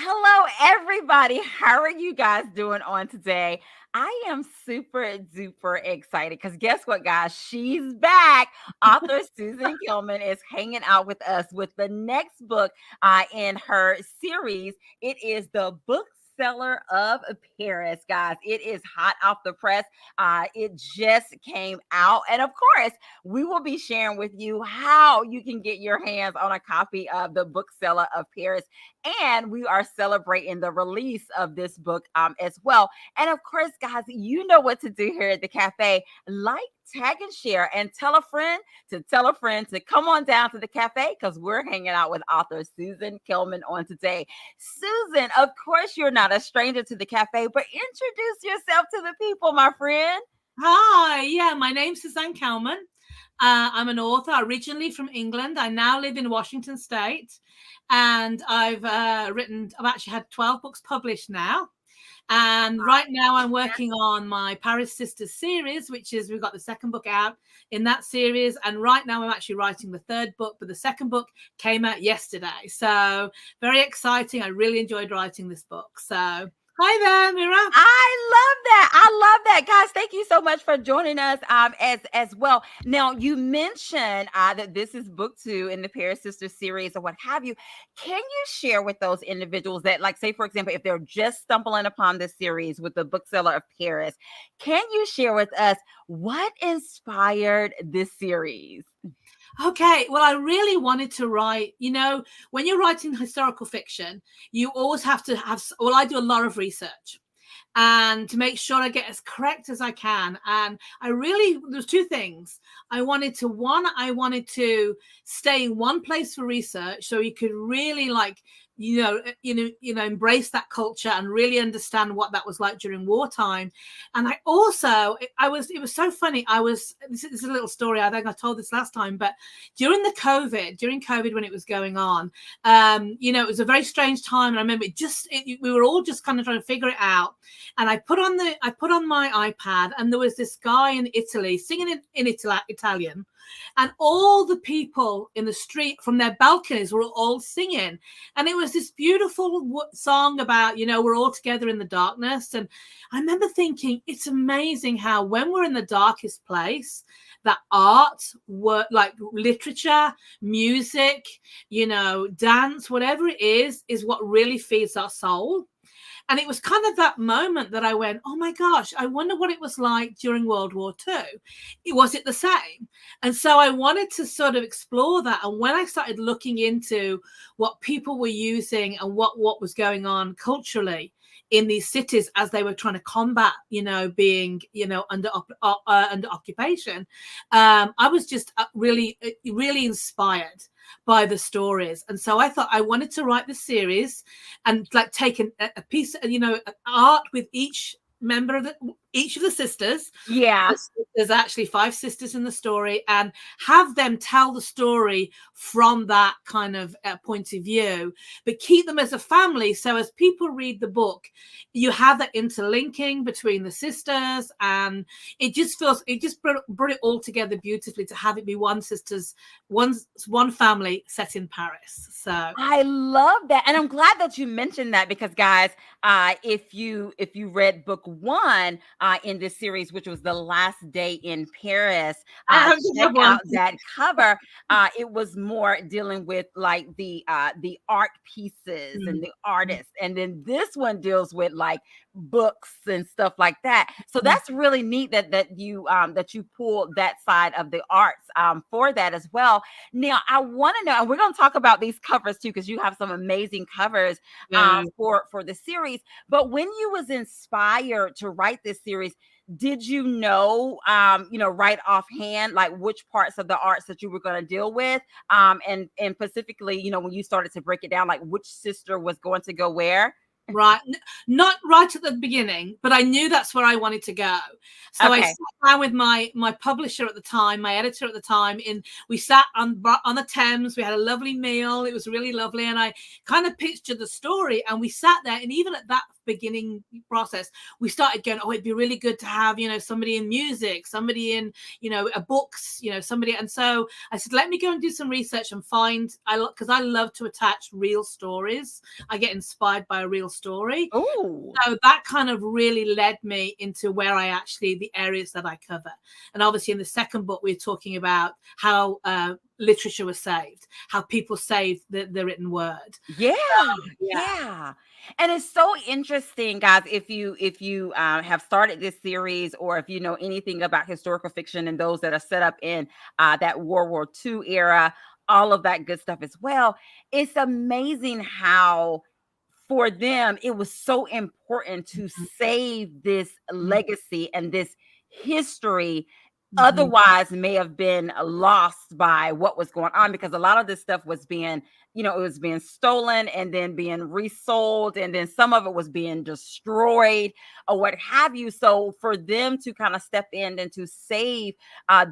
Hello, everybody. How are you guys doing on today? I am super duper excited because guess what, guys? She's back. Author Suzanne Kelman is hanging out with us with the next book in her series. It is the Bookseller of Paris, guys. It is hot off the press. It just came out. And of course, we will be sharing with you how you can get your hands on a copy of the Bookseller of Paris, and we are celebrating the release of this book as well. And of course, guys, you know what to do here at the cafe. Like, tag, and share, and tell a friend to come on down to the cafe because we're hanging out with author Suzanne Kelman on today. Susan, of course, you're not a stranger to the cafe, but introduce yourself to the people, my friend. Hi, yeah, my name's Suzanne Kelman. I'm an author originally from England. I now live in Washington State, and I've actually had 12 books published now. And right now I'm working on my Paris Sisters series, which is, we've got the second book out in that series. And right now I'm actually writing the third book, but the second book came out yesterday. So very exciting. I really enjoyed writing this book. So hi there, Mira. I love that. I love that, guys. Thank you so much for joining us as well. Now, you mentioned that this is book 2 in the Paris Sisters series or what have you. Can you share with those individuals that, like, say, for example, if they're just stumbling upon this series with the Bookseller of Paris, can you share with us what inspired this series? Okay, well, I really wanted to write, when you're writing historical fiction, you always have to have, well, I do a lot of research and to make sure I get as correct as I can. And there's two things. I wanted to stay in one place for research so you could really embrace that culture and really understand what that was like during wartime. And it was so funny. This is a little story. I think I told this last time, but during COVID, when it was going on, it was a very strange time. And I remember we were all just kind of trying to figure it out. And I put on my iPad, and there was this guy in Italy singing in Italian, and all the people in the street from their balconies were all singing. And it was this beautiful song about, we're all together in the darkness. And I remember thinking, it's amazing how when we're in the darkest place, that art, work, like literature, music, dance, whatever it is what really feeds our soul. And it was kind of that moment that I went, oh my gosh, I wonder what it was like during World War II. Was it the same? And so I wanted to sort of explore that. And when I started looking into what people were using and what was going on culturally in these cities as they were trying to combat, being, under occupation, I was just really, really inspired by the stories. And so I thought I wanted to write the series and like take a piece, art with each member of each of the sisters. Yeah. There's actually 5 sisters in the story, and have them tell the story from that kind of point of view, but keep them as a family. So as people read the book, you have that interlinking between the sisters, and it just brought it all together beautifully to have it be one family set in Paris. So I love that. And I'm glad that you mentioned that because, guys, if you read book 1 in this series, which was The Last Day in Paris, check out that cover. It was more dealing with like the art pieces and the artists. And then this one deals with like books and stuff like that. So that's really neat that you pulled that side of the arts for that as well. Now I want to know, and we're going to talk about these covers too, because you have some amazing covers for the series. But when you was inspired to write this series, did you know, right offhand, like which parts of the arts that you were going to deal with? And specifically, when you started to break it down, like which sister was going to go where? Right. Not right at the beginning, but I knew that's where I wanted to go. So I sat down with my publisher at the time, my editor at the time, and we sat on the Thames. We had a lovely meal. It was really lovely. And I kind of pictured the story, and we sat there. And even at that beginning process, we started going, oh, it'd be really good to have, somebody in music, somebody in, a books, somebody. And so I said, let me go and do some research and find, because I love to attach real stories. I get inspired by a real story. Oh, So that kind of really led me into where the areas that I cover. And obviously in the second book, we're talking about how literature was saved, how people saved the written word. yeah, Yeah. yeah. And it's so interesting, guys. If you have started this series, or if you know anything about historical fiction and those that are set up in that World War II era, all of that good stuff as well. It's amazing how for them it was so important to save this legacy and this history, Mhm. otherwise may have been lost by what was going on, because a lot of this stuff was being, it was being stolen and then being resold, and then some of it was being destroyed or what have you. So for them to kind of step in and to save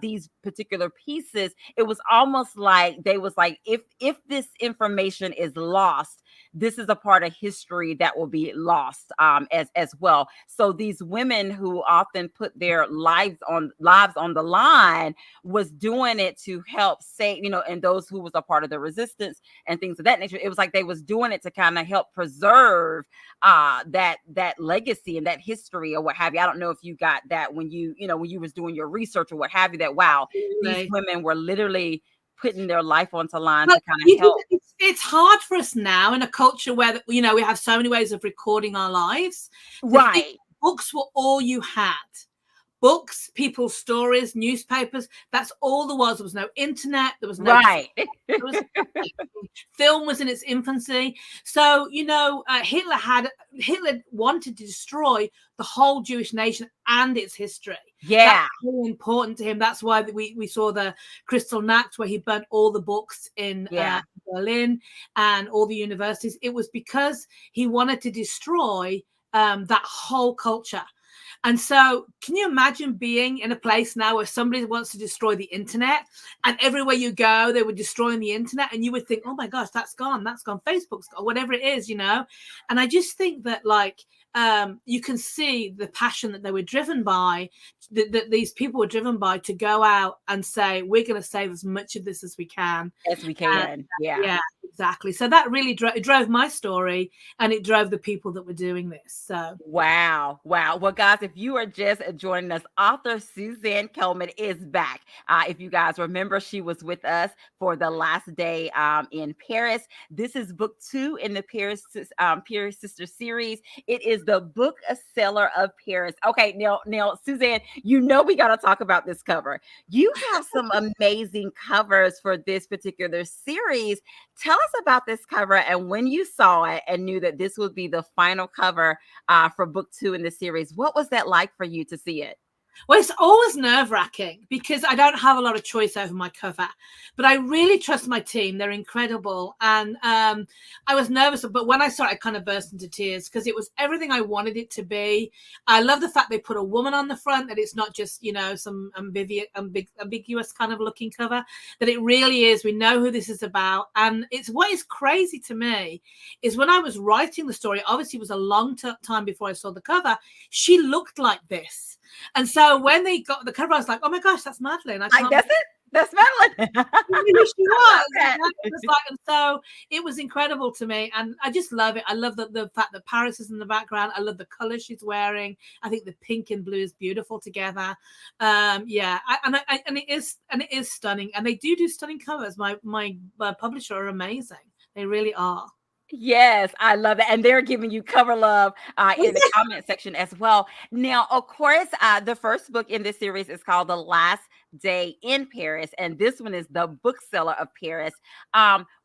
these particular pieces, it was almost like they was like, if this information is lost, this is a part of history that will be lost as well. So these women who often put their lives on the line was doing it to help save, and those who was a part of the resistance and things of that nature. It was like they was doing it to kind of help preserve that legacy and that history or what have you. I don't know if you got that when when you was doing your research or what have you, that wow, these Absolutely. women were literally putting their life onto line But to kind of help. it's hard for us now in a culture where, we have so many ways of recording our lives, to think Right. books were all you had. Books, people's stories, newspapers, that's all there was. There was no internet, there was no Right. there was film was in its infancy. So, Hitler wanted to destroy the whole Jewish nation and its history. That's Yeah. really important to him. That's why we saw the Crystal Nacht, where he burnt all the books in Yeah. Berlin and all the universities. It was because he wanted to destroy that whole culture. And so can you imagine being in a place now where somebody wants to destroy the internet, and everywhere you go, they were destroying the internet, and you would think, oh my gosh, that's gone, Facebook's gone, whatever it is, And I just think that you can see the passion that they were driven by, that these people were driven by, to go out and say, we're going to save as much of this as we can. As we can. Yeah. Yeah, exactly. So that really drove my story, and it drove the people that were doing this. So Wow. Wow. Well, guys, if you are just joining us, author Suzanne Kelman is back. If you guys remember, she was with us for the last day in Paris. This is book 2 in the Paris Sister series. It is the Bookseller of Paris. Okay, now, Suzanne, we got to talk about this cover. You have some amazing covers for this particular series. Tell us about this cover and when you saw it and knew that this would be the final cover for book 2 in the series. What was that like for you to see it? Well, it's always nerve-wracking because I don't have a lot of choice over my cover, but I really trust my team. They're incredible. And I was nervous, but when I saw it, I kind of burst into tears because it was everything I wanted it to be. I love the fact they put a woman on the front, that it's not just, some ambiguous kind of looking cover, that it really is. We know who this is about. And it's what is crazy to me is when I was writing the story, obviously it was a long time before I saw the cover, she looked like this. And so when they got the cover, I was like, "Oh my gosh, that's Madeline!" I can't. That's it. That's Madeline. She was. Okay. And so it was incredible to me, and I just love it. I love the fact that Paris is in the background. I love the colors she's wearing. I think the pink and blue is beautiful together. And it is stunning. And they do stunning covers. My publisher are amazing. They really are. Yes, I love it. And they're giving you cover love in the comment section as well. Now, of course, the first book in this series is called The Last Day in Paris, and this one is The Bookseller of Paris.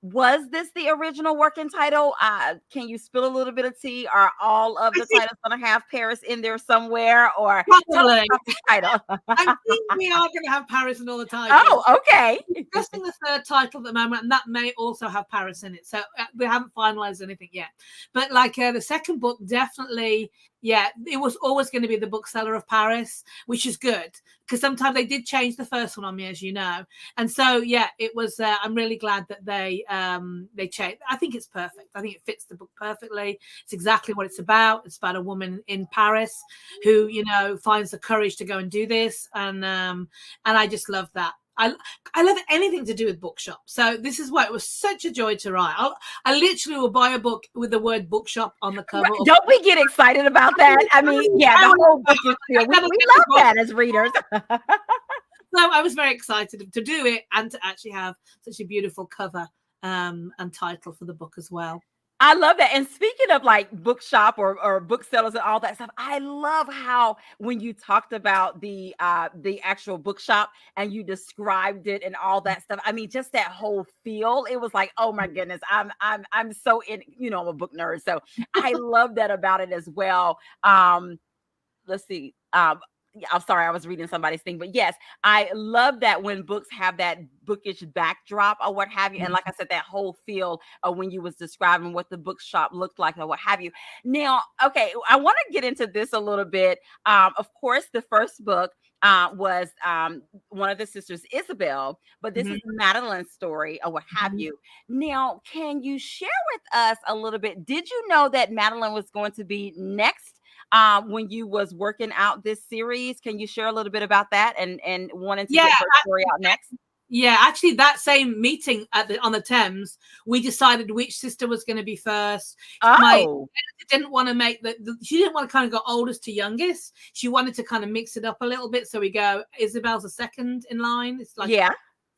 Was this the original working title? Can you spill a little bit of tea? Are all of the titles going to have Paris in there somewhere? Or tell us about the title. I think we are going to have Paris in all the titles. Oh, okay. We're discussing the third title at the moment, and that may also have Paris in it. So we haven't finalized anything yet. But the second book, definitely, yeah, it was always going to be The Bookseller of Paris, which is good because sometimes they did change the first one on me, as you know. And so, yeah, it was. I'm really glad that they they change. I think it's perfect. I think it fits the book perfectly. It's exactly what it's about. It's about a woman in Paris who, you know, finds the courage to go and do this, and I just love that. I love anything to do with bookshop. So this is why it was such a joy to write. I literally will buy a book with the word bookshop on the cover. Right. Don't we get excited about that? I mean, yeah, the whole book is filled. We love that as readers. So I was very excited to do it and to actually have such a beautiful cover and title for the book as well. I love that. And speaking of like bookshop or booksellers and all that stuff, I love how when you talked about the actual bookshop and you described it and all that stuff. I mean, just that whole feel. It was like, oh my goodness, I'm so in. You know, I'm a book nerd, so I love that about it as well. Let's see. Yeah, I'm sorry, I was reading somebody's thing, but yes, I love that when books have that bookish backdrop or what have you. And like I said, that whole feel of when you was describing what the bookshop looked like or what have you. Now, okay, I want to get into this a little bit. Of course, the first book was one of the sisters, Isabel, but this is Madeline's story or what have you. Now, can you share with us a little bit? Did you know that Madeline was going to be next? When you was working out this series, can you share a little bit about that and wanting to get her story out next? Yeah, actually, that same meeting on the Thames, we decided which sister was going to be first. My editor didn't want to make she didn't want to kind of go oldest to youngest. She wanted to kind of mix it up a little bit. So we go, Isabel's the second in line. It's like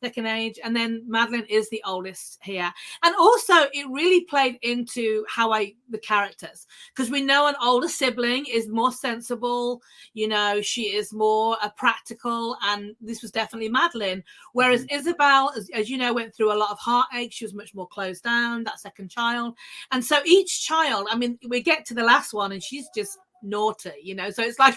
second age, and then Madeline is the oldest here. And also it really played into how the characters, because we know an older sibling is more sensible, you know, she is more practical, and this was definitely Madeline, whereas Isabel, as you know, went through a lot of heartache. She was much more closed down, that second child. And so each child, I mean, we get to the last one and she's just naughty, you know, so it's like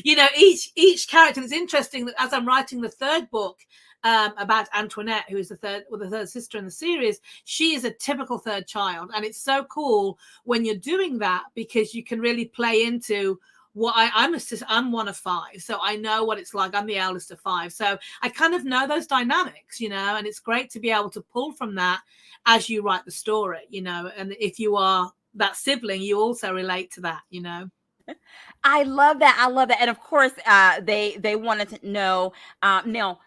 you know, each character. It's interesting that as I'm writing the third book about Antoinette, who is the third sister in the series, she is a typical third child, and it's so cool when you're doing that because you can really play into what I'm one of five, so I know what it's like. I'm the eldest of five, so I kind of know those dynamics, you know, and it's great to be able to pull from that as you write the story, you know, and if you are that sibling, you also relate to that, you know. I love that. I love that. And of course, they wanted to know now,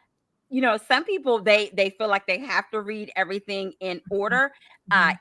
you know, some people they feel like they have to read everything in order.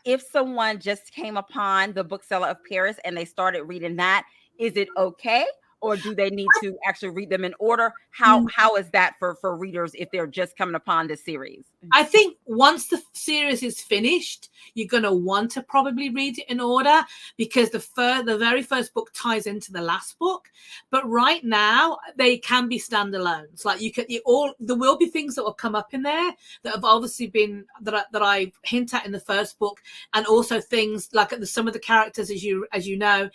If someone just came upon the Bookseller of Paris and they started reading that, is it okay? Or do they need to actually read them in order? How is that for readers if they're just coming upon the series? I think once the series is finished, you're going to want to probably read it in order because the very first book ties into the last book. But right now, they can be standalones. Like there will be things that will come up in there that have obviously been that I hint at in the first book, and also things like some of the characters, as you know,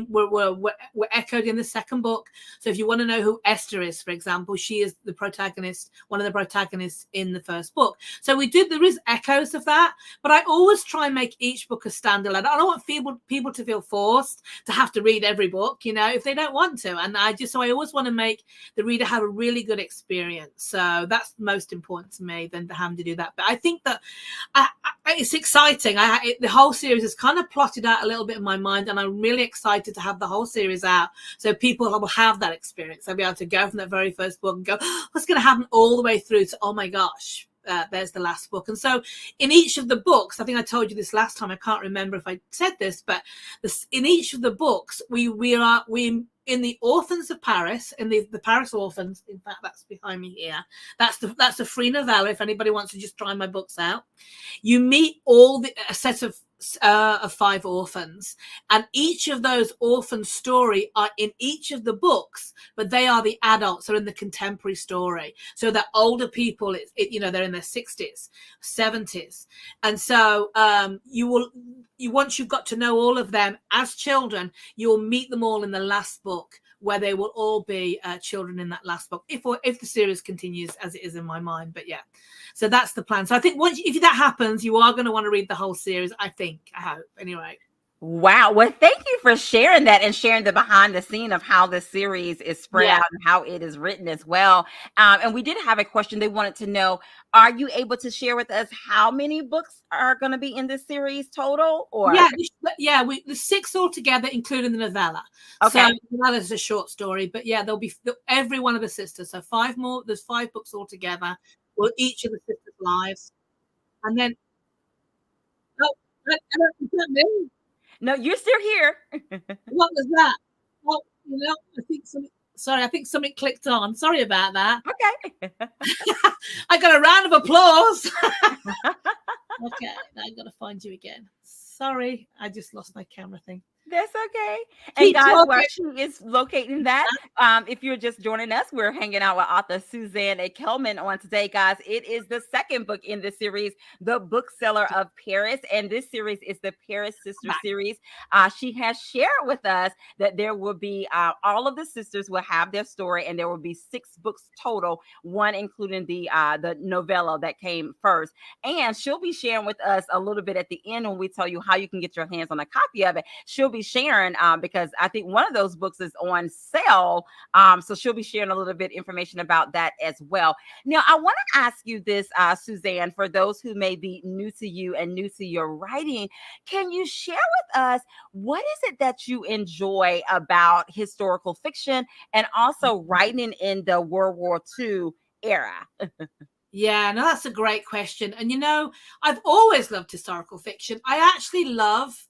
were echoed in the second book. So if you want to know who Esther is, for example, she is the protagonist, one of the protagonists in the first book. So there is echoes of that, but I always try and make each book a standalone. I don't want people to feel forced to have to read every book, you know, if they don't want to. And I always want to make the reader have a really good experience. So that's most important to me than having to do that. But I think that it's exciting. The whole series is kind of plotted out a little bit in my mind, and I'm really excited to have the whole series out so people will have that experience. They'll be able to go from that very first book and go, what's going to happen all the way through to, oh my gosh, there's the last book. And so in each of the books, I think I told you this last time, I can't remember if I said this, but in each of the books, we in the Orphans of Paris, in the Paris Orphans, in fact, that's behind me here. That's a free novella if anybody wants to just try my books out. You meet a set of 5 orphans, and each of those orphans' story are in each of the books, but they are the adults, they're in the contemporary story. So the older people, they're in their 60s, 70s, and so once you've got to know all of them as children, you'll meet them all in the last book, where they will all be children in that last book, if the series continues as it is in my mind. But yeah, so that's the plan. So I think if that happens, you are going to want to read the whole series. I hope, anyway. Wow. Well, thank you for sharing that and sharing the behind the scene of how the series is spread Yeah. out and how it is written as well. And we did have a question. They wanted to know, are you able to share with us how many books are going to be in this series total? Or, Yeah, the six altogether, including the novella. So okay. the novella is a short story, but yeah, there'll be every one of the sisters. So five more. There's five books altogether. Well, each of the sisters' lives, and then oh, is that me? No, you're still here. What was that? Oh, I think something. Sorry, I think something clicked on. Sorry about that. Okay. I got a round of applause. Okay, now I got to find you again. Sorry, I just lost my camera thing. That's okay. And Keep guys, while talking. she is locating that, if you're just joining us, we're hanging out with author Suzanne Kelman on today, guys. It is the second book in the series, The Bookseller of Paris. And this series is the Paris Sister series. She has shared with us that there will be all of the sisters will have their story, and there will be 6 books total, one including the novella that came first. And she'll be sharing with us a little bit at the end when we tell you how you can get your hands on a copy of it. She'll be sharing because I think one of those books is on sale. So she'll be sharing a little bit information about that as well. Now, I want to ask you this, Suzanne, for those who may be new to you and new to your writing, can you share with us what is it that you enjoy about historical fiction and also writing in the World War II era? Yeah, no, that's a great question. And I've always loved historical fiction. I actually love,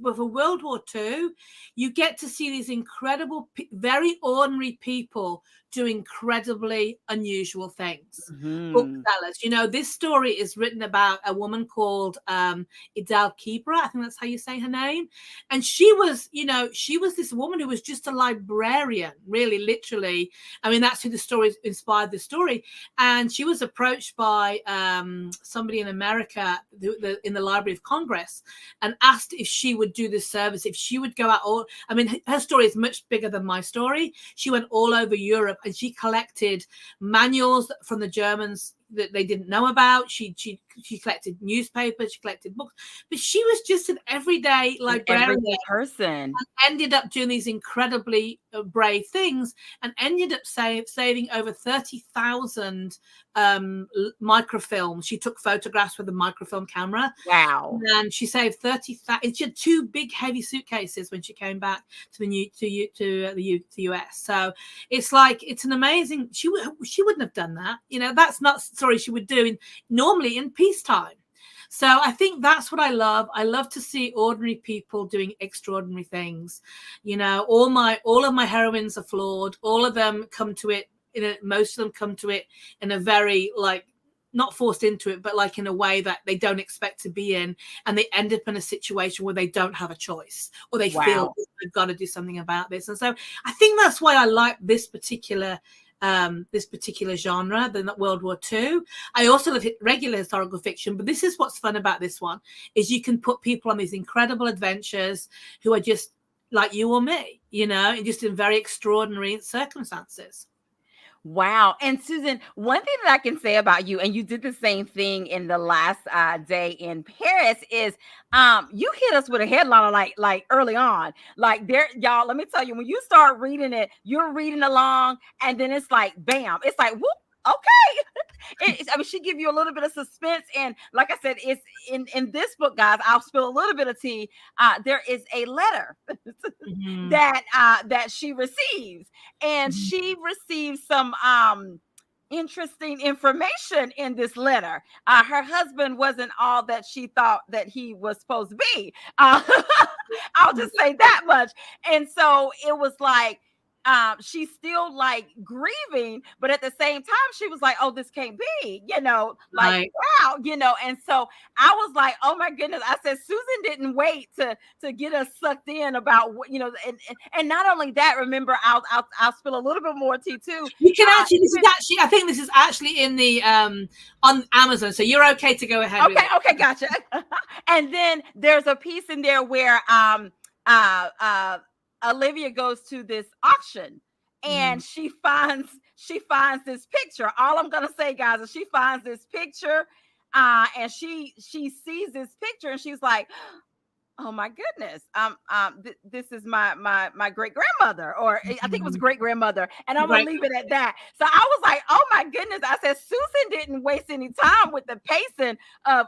with a World War II, you get to see these incredible, very ordinary people do incredibly unusual things. Mhm. Booksellers. This story is written about a woman called Idal Kibra. I think that's how you say her name. And she was this woman who was just a librarian, really, literally. I mean, that's who the story inspired the story. And she was approached by somebody in America in the Library of Congress and asked if she would do this service, if she would go out. Her story is much bigger than my story. She went all over Europe and she collected manuals from the Germans that they didn't know about. She collected newspapers, she collected books, but she was just an everyday An librarian, everyday person. ended up doing these incredibly brave things and ended up saving over 30,000 microfilms. She took photographs with a microfilm camera. Wow. And she saved 30,000. She had 2 big heavy suitcases when she came back to the US. So it's an amazing. She wouldn't have done that. That's not story she would do normally in peacetime. So I think that's what I love. I love to see ordinary people doing extraordinary things. All of my heroines are flawed. All of them come to it. Most of them come to it in a very not forced into it, but in a way that they don't expect to be in, and they end up in a situation where they don't have a choice, or they feel they've got to do something about this. And so I think that's why I like this particular genre, the World War II. I also love regular historical fiction, but this is what's fun about this one, is you can put people on these incredible adventures who are just like you or me, and just in very extraordinary circumstances. Wow. And Susan, one thing that I can say about you, and you did the same thing in the last day in Paris, is you hit us with a headliner like early on. Like there, y'all, let me tell you, when you start reading it, you're reading along, and then it's like bam, it's like whoop, okay. She give you a little bit of suspense, and like I said, it's in this book, guys. I'll spill a little bit of tea. There is a letter Mm-hmm. that she receives, and Mm-hmm. she receives some interesting information in this letter. Her husband wasn't all that she thought that he was supposed to be. I'll just say that much. And so it was like she's still like grieving, but at the same time, she was like, oh, this can't be, like, Right. wow, and so I was like, oh my goodness. I said, Susan didn't wait to get us sucked in about what, and not only that, remember, I'll spill a little bit more tea too. You can actually, I think this is actually in the on Amazon, so you're okay to go ahead with it. Okay, gotcha. And then there's a piece in there where Olivia goes to this auction and she finds this picture. All I'm gonna say, guys, is she finds this picture and she sees this picture and she's like, Oh my goodness. This is my great grandmother, or I think it was Mhm. great grandmother, and I'm gonna Great. leave it at that. So I was like, oh my goodness. I said Susan didn't waste any time with the pacing of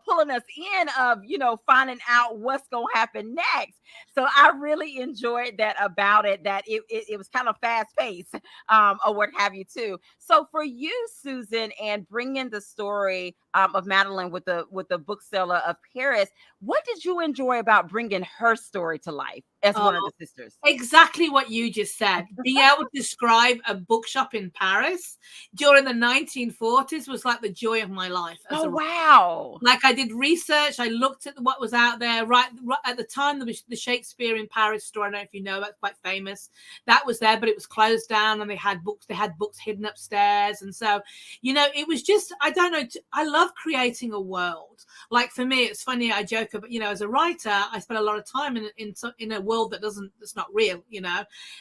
pulling us in, of finding out what's gonna happen next. So I really enjoyed that about it, that it was kind of fast paced, or what have you too. So for you, Susan, and bringing the story of Madeline with the bookseller of Paris, what did you enjoy about bringing her story to life as one of Oh, the sisters? exactly what you just said. Being able to describe a bookshop in Paris during the 1940s was like the joy of my life as Oh, a wow. like I did research. I looked at what was out there right at the time. There was the Shakespeare in Paris store. I don't know if you know, that's quite famous. That was there, but it was closed down, and they had books. They had books hidden upstairs, and so it was just, I don't know. I love creating a world. Like for me, it's funny. I joke about, as a writer, I spend a lot of time in a world that's not real, and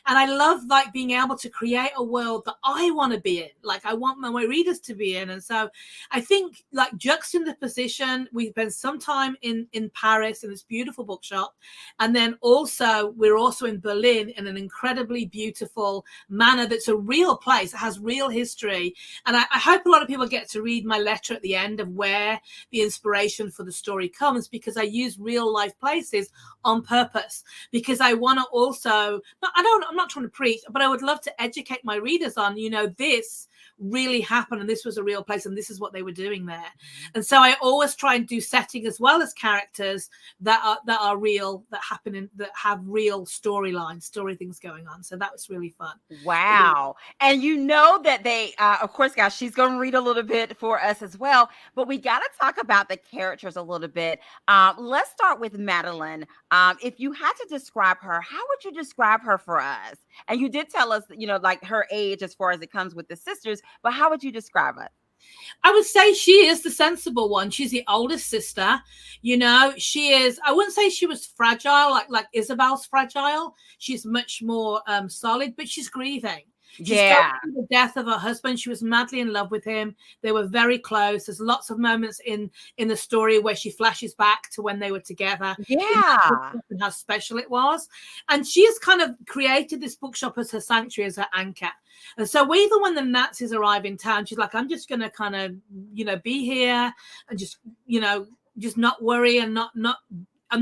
I love like being able to create a world that I want to be in. Like I want my readers to be in, and so I think like juxtaposition, we spent some time in Paris in this beautiful bookshop, and then we're also in Berlin in an incredibly beautiful manor that's a real place. It has real history, and I hope a lot of people get to read my letter at the end of where the inspiration for the story comes, because I use real life places on purpose, because I want to also, I'm not trying to preach, but I would love to educate my readers on, this really happened, and this was a real place, and this is what they were doing there. And so I always try and do setting as well as characters that are real, that happen that have real storylines, story things going on. So that was really fun. Wow. And that they, of course, guys, she's going to read a little bit for us as well, but we got to talk about the characters a little bit. Let's start with Madeline. If you had to describe her, how would you describe her for us? And you did tell us, like her age as far as it comes with the sisters, but how would you describe it? I would say she is the sensible one. She's the oldest sister. She is, I wouldn't say she was fragile, like Isabel's fragile. She's much more solid, but she's grieving. She's going Yeah. through the death of her husband. She was madly in love with him. They were very close. There's lots of moments in the story where she flashes back to when they were together in that Yeah. bookshop and how special it was. And she has kind of created this bookshop as her sanctuary, as her anchor. And so even when the Nazis arrive in town, she's like, I'm just going to kind of, be here and just not worry, and I'm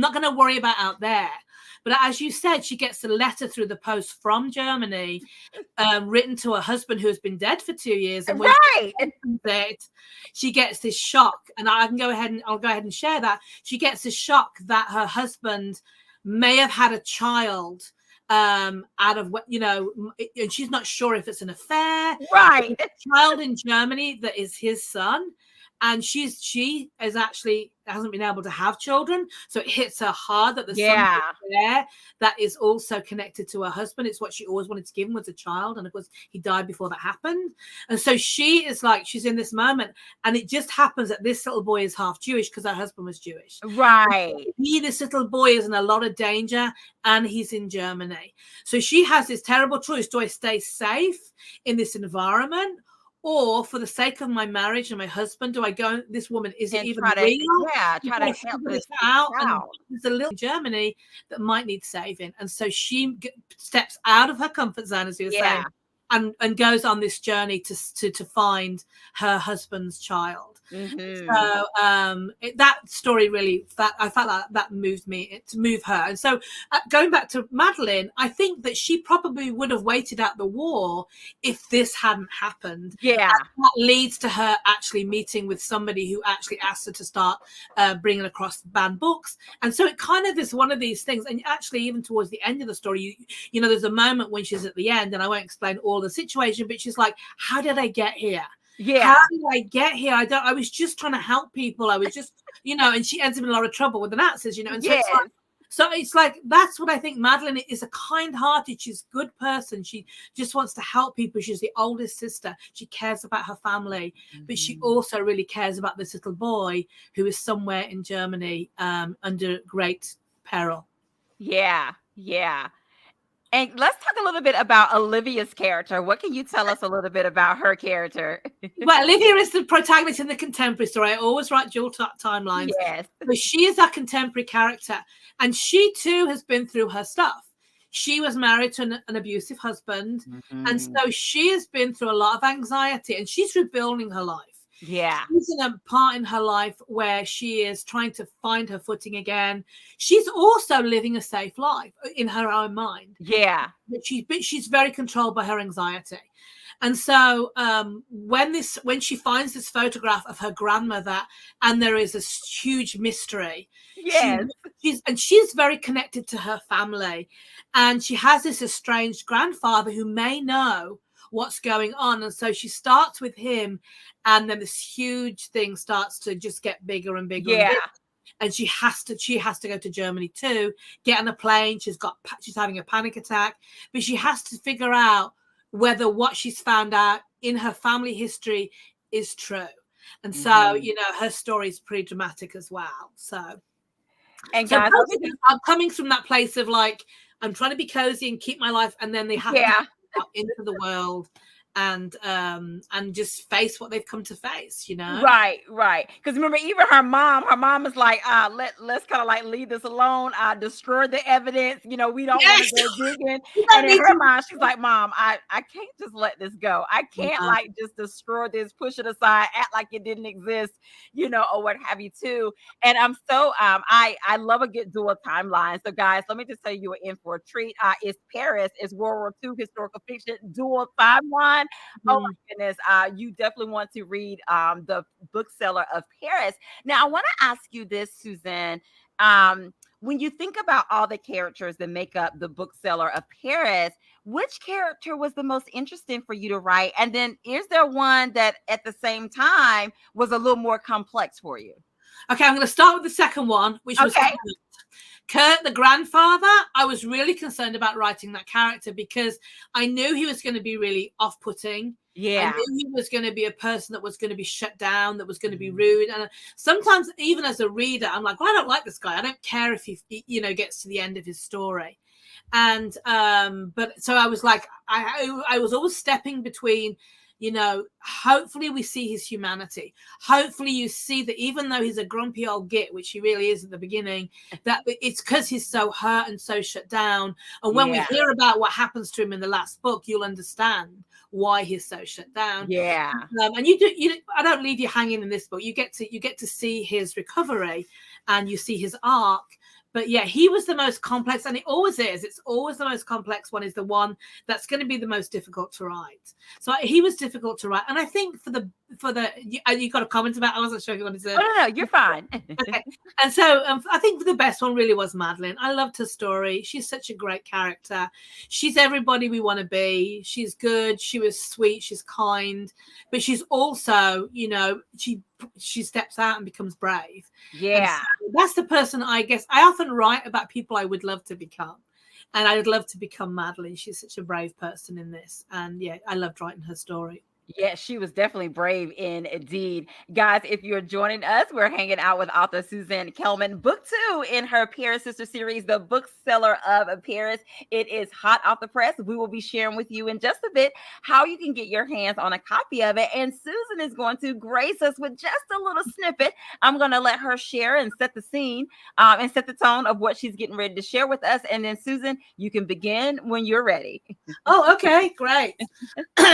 not going to worry about out there. But as you said, she gets a letter through the post from Germany, written to her husband, who has been dead for 2 years. And when Right. she gets this shock, and I'll go ahead and share that. She gets a shock that her husband may have had a child out of what, and she's not sure if it's an affair. Right. A child in Germany that is his son, and she is actually hasn't been able to have children, so it hits her hard that there's something there that is also connected to her husband. It's what she always wanted to give him, was a child, and of course he died before that happened. And so she is like, she's in this moment, and it just happens that this little boy is half Jewish because her husband was Jewish. Right. This little boy is in a lot of danger, and he's in Germany. So she has this terrible choice: do I stay safe in this environment, or for the sake of my marriage and my husband, do I go, this woman, is it even real? Try to help figure this this out. And child. there's a little Germany that might need saving. And so she steps out of her comfort zone, as you were saying, and goes on this journey to find her husband's child. Mm-hmm. So that story really, I felt like that moved me to move her. And so going back to Madeline, I think that she probably would have waited out the war if this hadn't happened. Yeah. And that leads to her actually meeting with somebody who actually asked her to start bringing across banned books. And so it kind of is one of these things. And actually, even towards the end of the story, there's a moment when she's at the end, and I won't explain all the situation, but she's like, how did I get here? Yeah. How did I get here? I was just trying to help people. I was just, and she ends up in a lot of trouble with the Nazis, and so it's like, that's what I think. Madeline is a kind-hearted, she's a good person. She just wants to help people. She's the oldest sister. She cares about her family, but she also really cares about this little boy who is somewhere in Germany under great peril. Yeah. Yeah. And let's talk a little bit about Olivia's character. What can you tell us a little bit about her character? Well, Olivia is the protagonist in the contemporary story. I always write dual timelines. Yes. But she is our contemporary character. And she too has been through her stuff. She was married to an abusive husband. And Mhm. so she has been through a lot of anxiety, and she's rebuilding her life. Yeah. She's in a part in her life where she is trying to find her footing again. She's also living a safe life in her own mind. Yeah. But she's very controlled by her anxiety. And so when she finds this photograph of her grandmother, and there is this huge mystery, Yes. she's very connected to her family, and she has this estranged grandfather who may know what's going on. And so she starts with him, and then this huge thing starts to just get bigger and bigger and Yeah. bigger. And she has to go to Germany too, get on a plane. She's having a panic attack, but she has to figure out whether what she's found out in her family history is true. And so, you know, her story is pretty dramatic as well. So Guys, I'm coming from that place of like, I'm trying to be cozy and keep my life, and then they have to go out into the world and just face what they've come to face, you know. Right. Because remember, even her mom is like, let's kind of like leave this alone. Destroy the evidence. You know, we don't want to go digging. And in her mind, she's like, Mom, I can't just let this go. I can't like just destroy this, push it aside, act like it didn't exist, you know, or what have you too. And I'm so I love a good dual timeline. So guys, let me just tell you, you are in for a treat. It's Paris, it's World War II historical fiction dual timeline. Oh my goodness. You definitely want to read the Bookseller of Paris. Now, I want to ask you this, Suzanne. When you think about all the characters that make up the Bookseller of Paris, which character was the most interesting for you to write? And then is there one that at the same time was a little more complex for you? Okay, I'm going to start with the second one, which was Kurt, the grandfather. I was really concerned about writing that character because I knew he was going to be really off-putting. Yeah. I knew he was going to be a person that was going to be shut down, that was going to be rude. And sometimes, even as a reader, I'm like, well, I don't like this guy. I don't care if he, you know, gets to the end of his story. And but so I was like, I was always stepping between, you know, hopefully we see his humanity. Hopefully you see that even though he's a grumpy old git, which he really is at the beginning, that it's because he's so hurt and so shut down. And when we hear about what happens to him in the last book, you'll understand why he's so shut down. Yeah. And you I don't leave you hanging in this book. You get to see his recovery, and you see his arc. But yeah, he was the most complex, and it always is. It's always the most complex one is the one that's going to be the most difficult to write. So he was difficult to write, and I think for the you got a comment about. I wasn't sure if you wanted to. Oh, no, you're fine. Okay. And so I think the best one really was Madeline. I loved her story. She's such a great character. She's everybody we want to be. She's good. She was sweet. She's kind, but she's also, you know, she steps out and becomes brave. Yeah. So that's the person I guess I often write about people I would love to become. And I would love to become Madeline. She's such a brave person in this. And yeah, I loved writing her story. Yeah, she was definitely brave indeed. Guys, if you're joining us, we're hanging out with author Suzanne Kelman, book 2 in her Paris sister series, The Bookseller of Paris. It is hot off the press. We will be sharing with you in just a bit how you can get your hands on a copy of it. And Susan is going to grace us with just a little snippet. I'm going to let her share and set the scene and set the tone of what she's getting ready to share with us. And then, Susan, you can begin when you're ready. Oh, okay, great.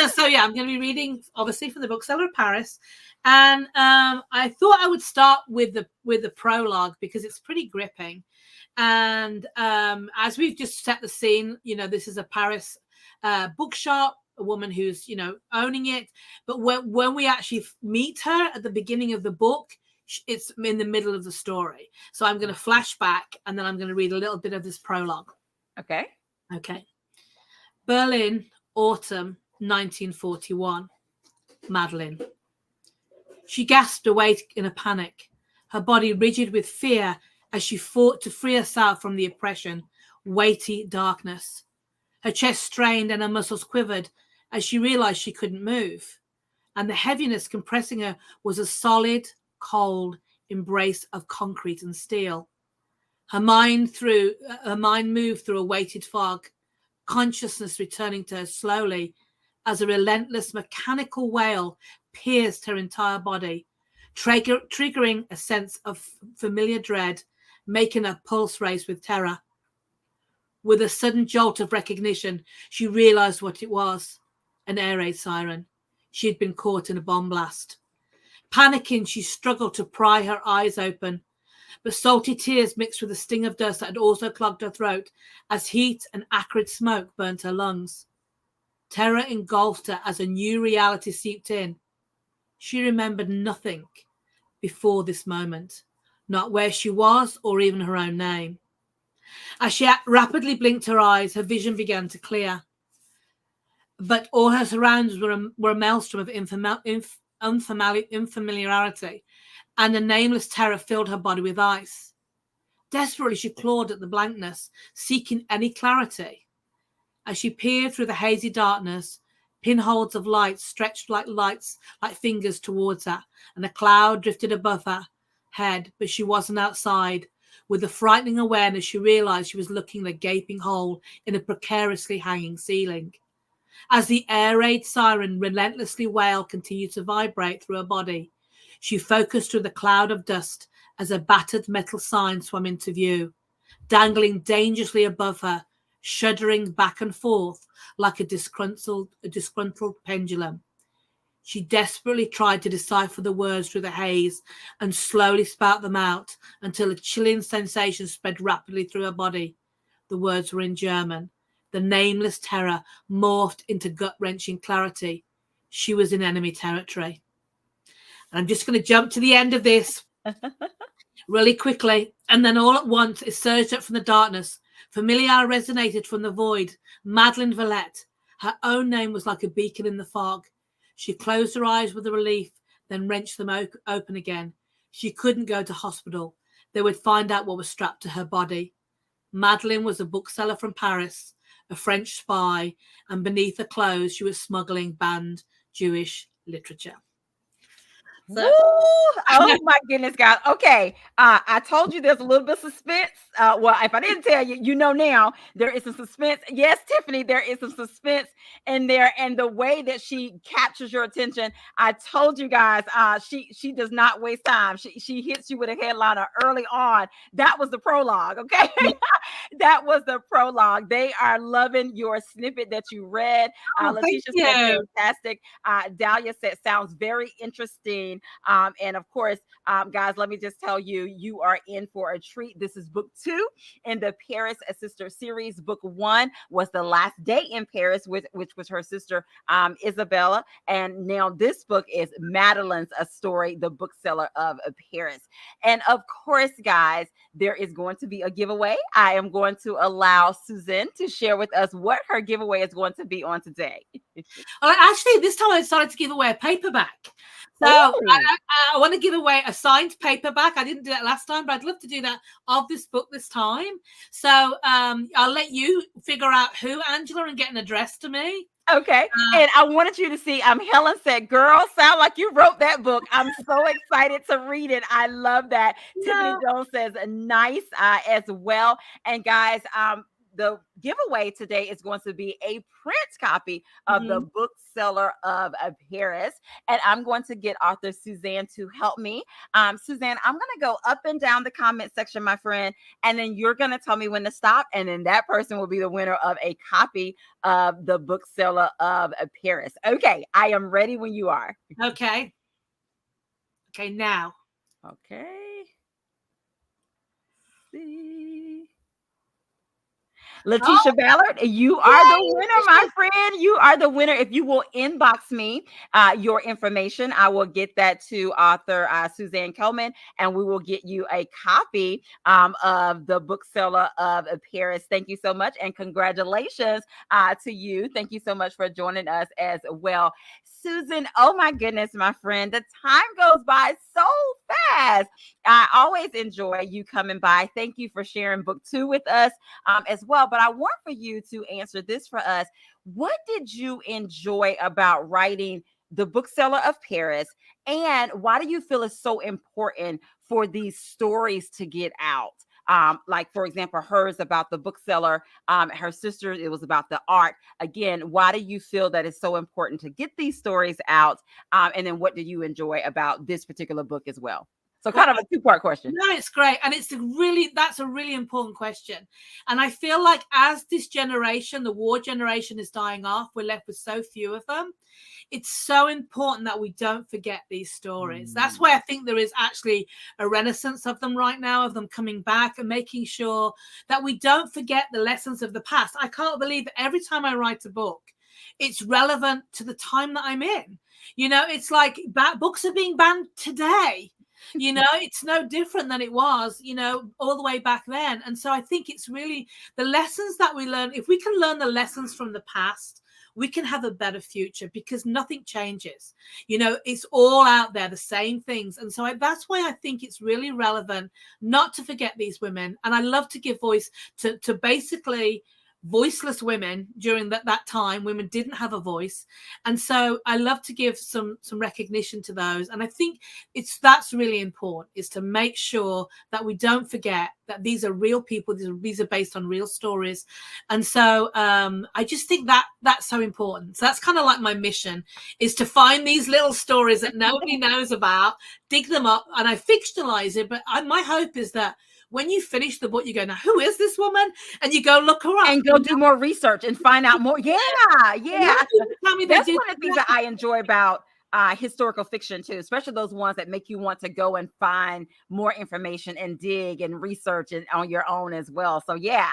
So yeah, I'm going to be reading obviously from the Bookseller of Paris, and I thought I would start with the prologue because it's pretty gripping. And as we've just set the scene, you know, this is a Paris bookshop, a woman who's, you know, owning it. But when we actually meet her at the beginning of the book, it's in the middle of the story. So I'm going to flash back, and then I'm going to read a little bit of this prologue. Okay. Berlin, autumn 1941. Madeline. She gasped awake in a panic, her body rigid with fear as she fought to free herself from the oppression, weighty darkness. Her chest strained and her muscles quivered as she realized she couldn't move, and the heaviness compressing her was a solid, cold embrace of concrete and steel. Her mind moved through a weighted fog. consciousness returning to her slowly as a relentless mechanical wail pierced her entire body, triggering a sense of familiar dread, making her pulse race with terror. With a sudden jolt of recognition, she realized what it was: an air raid siren. She had been caught in a bomb blast. Panicking, she struggled to pry her eyes open, but salty tears mixed with the sting of dust that had also clogged her throat as heat and acrid smoke burnt her lungs. Terror engulfed her as a new reality seeped in. She remembered nothing before this moment, not where she was or even her own name. As she rapidly blinked her eyes, her vision began to clear. But all her surroundings were a maelstrom of unfamiliarity, and a nameless terror filled her body with ice. Desperately, she clawed at the blankness, seeking any clarity. As she peered through the hazy darkness, pinholes of light stretched like fingers towards her, and a cloud drifted above her head, but she wasn't outside. With a frightening awareness, she realized she was looking at a gaping hole in a precariously hanging ceiling. As the air raid siren relentlessly wailed continued to vibrate through her body, she focused through the cloud of dust as a battered metal sign swam into view, dangling dangerously above her, shuddering back and forth like a disgruntled pendulum. She desperately tried to decipher the words through the haze and slowly spout them out until a chilling sensation spread rapidly through her body. The words were in German. The nameless terror morphed into gut-wrenching clarity. She was in enemy territory. And I'm just going to jump to the end of this really quickly. And then all at once, it surged up from the darkness. Familiar resonated from the void. Madeleine Valette. Her own name was like a beacon in the fog. She closed her eyes with a relief, then wrenched them open again. She couldn't go to hospital. They would find out what was strapped to her body. Madeleine was a bookseller from Paris, a French spy, and beneath her clothes, she was smuggling banned Jewish literature. So, oh my goodness, guys. Okay. I told you there's a little bit of suspense. Well, if I didn't tell you, you know now there is some suspense. Yes, Tiffany, there is some suspense in there. And the way that she captures your attention, I told you guys, she does not waste time. She hits you with a headliner early on. That was the prologue, okay? That was the prologue. They are loving your snippet that you read. Letitia said fantastic. Dahlia said sounds very interesting. And of course, guys, let me just tell you, you are in for a treat. This is book 2 in the Paris Sister series. Book 1 was The Last Day in Paris, which was her sister, Isabella. And now this book is Madeleine's A Story, the Bookseller of Paris. And of course, guys, there is going to be a giveaway. I am going to allow Suzanne to share with us what her giveaway is going to be on today. Actually, this time I decided to give away a paperback. So I want to give away a signed paperback. I didn't do that last time, but I'd love to do that of this book this time. So I'll let you figure out who, Angela, and get an address to me. Okay. And I wanted you to see, Helen said, girl, sound like you wrote that book. I'm so excited to read it. I love that. Tiffany Jones says nice as well. And guys, the giveaway today is going to be a print copy of the Bookseller of Paris. And I'm going to get author Suzanne to help me. Suzanne, I'm going to go up and down the comment section, my friend, and then you're going to tell me when to stop. And then that person will be the winner of a copy of the Bookseller of Paris. Okay, I am ready when you are. Okay, now. Okay. Let's see. Letitia Ballard, you are the winner, my friend. You are the winner. If you will inbox me your information, I will get that to author Suzanne Kelman, and we will get you a copy of the Bookseller of Paris. Thank you so much, and congratulations to you. Thank you so much for joining us as well. Susan, oh my goodness, my friend, the time goes by so fast. I always enjoy you coming by. Thank you for sharing book 2 with us as well. But I want for you to answer this for us. What did you enjoy about writing the Bookseller of Paris? And why do you feel it's so important for these stories to get out? Like, for example, hers about the bookseller, her sister, it was about the art. Again, why do you feel that it's so important to get these stories out? And then what do you enjoy about this particular book as well? So Well, kind of a two-part question. no, it's great. And that's a really important question. And I feel like as this generation, the war generation, is dying off, we're left with so few of them. It's so important that we don't forget these stories. That's why I think there is actually a renaissance of them right now, of them coming back and making sure that we don't forget the lessons of the past. I can't believe that every time I write a book, it's relevant to the time that I'm in. It's like books are being banned today. It's no different than it was, all the way back then. And so I think it's really the lessons that we learn. If we can learn the lessons from the past, we can have a better future, because nothing changes. It's all out there, the same things. And so that's why I think it's really relevant not to forget these women. And I love to give voice to basically voiceless women during that time. Women didn't have a voice, and so I love to give some recognition to those. And I think that's really important, is to make sure that we don't forget that these are real people. These are based on real stories. And so I just think that that's so important. So that's kind of like my mission, is to find these little stories that nobody knows about, dig them up, and I fictionalize it. But my hope is that when you finish the book, you go, now, who is this woman? And you go look her up. And go do more research and find out more. Yeah. Tell me that's one of the things that I enjoy about historical fiction too, especially those ones that make you want to go and find more information and dig and research it on your own as well. So yeah.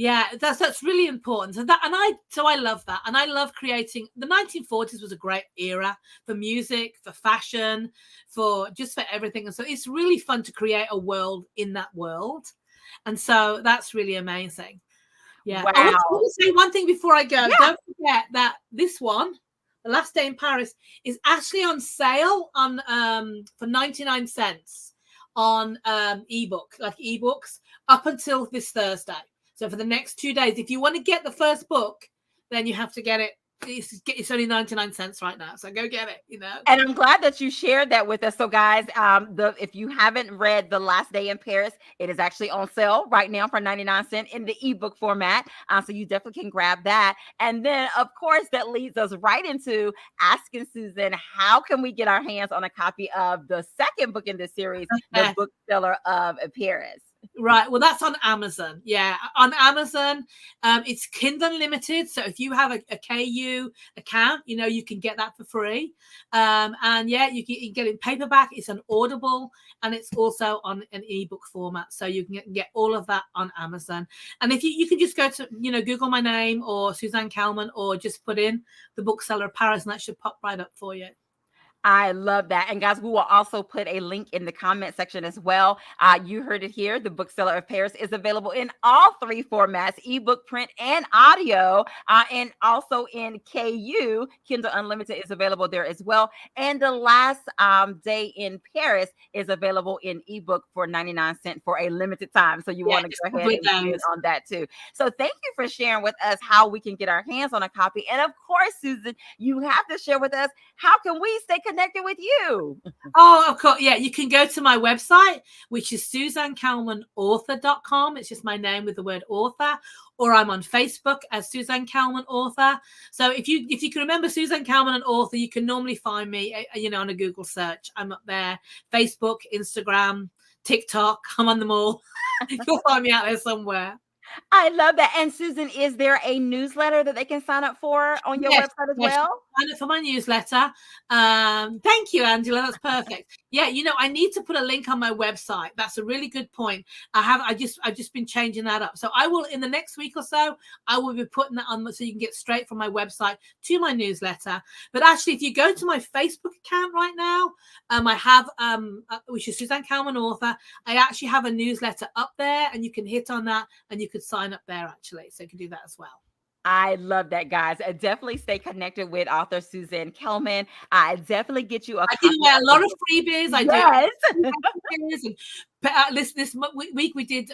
Yeah, that's really important. So I love that. And I love creating. The 1940s was a great era for music, for fashion, for everything. And so it's really fun to create a world in that world. And so that's really amazing. Yeah. Wow. I want to say one thing before I go. Yeah. Don't forget that this one, The Last Day in Paris, is actually on sale on for 99 cents on ebooks up until this Thursday. So for the next 2 days, if you want to get the first book, then you have to get it. It's only 99 cents right now. So go get it, And I'm glad that you shared that with us. So guys, if you haven't read The Last Day in Paris, it is actually on sale right now for 99 cents in the ebook format. So you definitely can grab that. And then of course, that leads us right into asking Susan, how can we get our hands on a copy of the second book in this series, The Bookseller of Paris? Right. Well, that's on Amazon. Yeah, on Amazon. It's Kindle Unlimited. So if you have a KU account, you can get that for free. And yeah, you can get it in paperback. It's an Audible, and it's also on an ebook format. So you can get all of that on Amazon. And if you can just go to, Google my name or Suzanne Kelman, or just put in The Bookseller of Paris, and that should pop right up for you. I love that. And guys, we will also put a link in the comment section as well. You heard it here. The Bookseller of Paris is available in all three formats, ebook, print, and audio, and also in KU. Kindle Unlimited is available there as well. And The Last Day in Paris is available in ebook for 99 cents for a limited time. So you want to go ahead and bid on that too. So thank you for sharing with us how we can get our hands on a copy. And of course, Susan, you have to share with us, how can we stay connected with you? Oh, of course. Yeah, you can go to my website, which is SuzanneKelmanAuthor.com. It's just my name with the word author. Or I'm on Facebook as Suzanne Kelman Author. So if you can remember Suzanne Kelman and author, you can normally find me, on a Google search. I'm up there. Facebook, Instagram, TikTok. I'm on them all. You'll find me out there somewhere. I love that. And Susan, is there a newsletter that they can sign up for on your website as well? Sign up for my newsletter. Thank you, Angela. That's perfect. Yeah, I need to put a link on my website. That's a really good point. I've just been changing that up. So I will, in the next week or so, I will be putting that on so you can get straight from my website to my newsletter. But actually, if you go to my Facebook account right now, I have which is Suzanne Kelman Author. I actually have a newsletter up there, and you can hit on that, and you could sign up there actually. So you can do that as well. I love that, guys. Definitely stay connected with author Suzanne Kelman. I definitely get you I give away a lot of freebies. I do. This week we did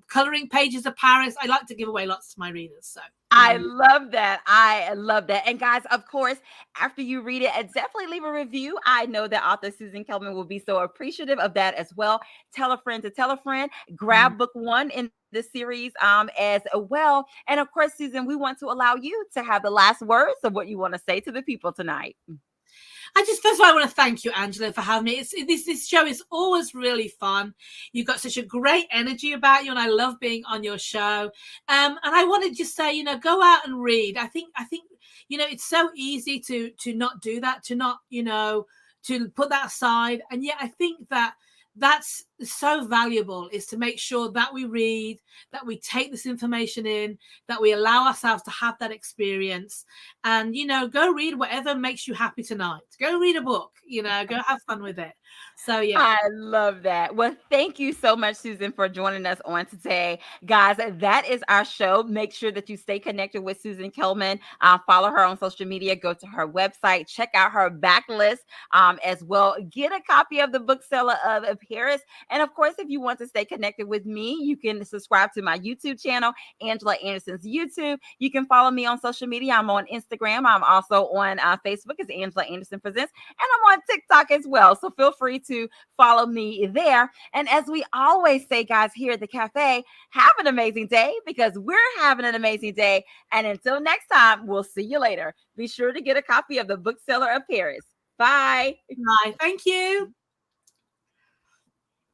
coloring pages of Paris. I like to give away lots to my readers. So I love that. I love that. And guys, of course, after you read it, definitely leave a review. I know that author Suzanne Kelman will be so appreciative of that as well. Tell a friend to tell a friend. Grab book one in the series as well. And of course, Suzanne, we want to allow you to have the last words of what you want to say to the people tonight. First of all, I want to thank you, Angela, for having me. This show is always really fun. You've got such a great energy about you, and I love being on your show. And I want to just say, go out and read. I think, it's so easy to not do that, to not, to put that aside. And yet I think that's so valuable, is to make sure that we read, that we take this information in, that we allow ourselves to have that experience, and go read whatever makes you happy tonight. Go read a book, go have fun with it. So yeah, I love that. Well, thank you so much, Suzanne, for joining us on today. Guys, that is our show. Make sure that you stay connected with Suzanne Kelman. Follow her on social media. Go to her website. Check out her backlist as well. Get a copy of the Bookseller of Paris. And of course, if you want to stay connected with me, you can subscribe to my YouTube channel, Angela Anderson's YouTube. You can follow me on social media. I'm on Instagram. I'm also on Facebook as Angela Anderson Presents. And I'm on TikTok as well. So feel free to follow me there. And as we always say, guys, here at the cafe, have an amazing day, because we're having an amazing day. And until next time, we'll see you later. Be sure to get a copy of the Bookseller of Paris. Bye. Bye. Thank you.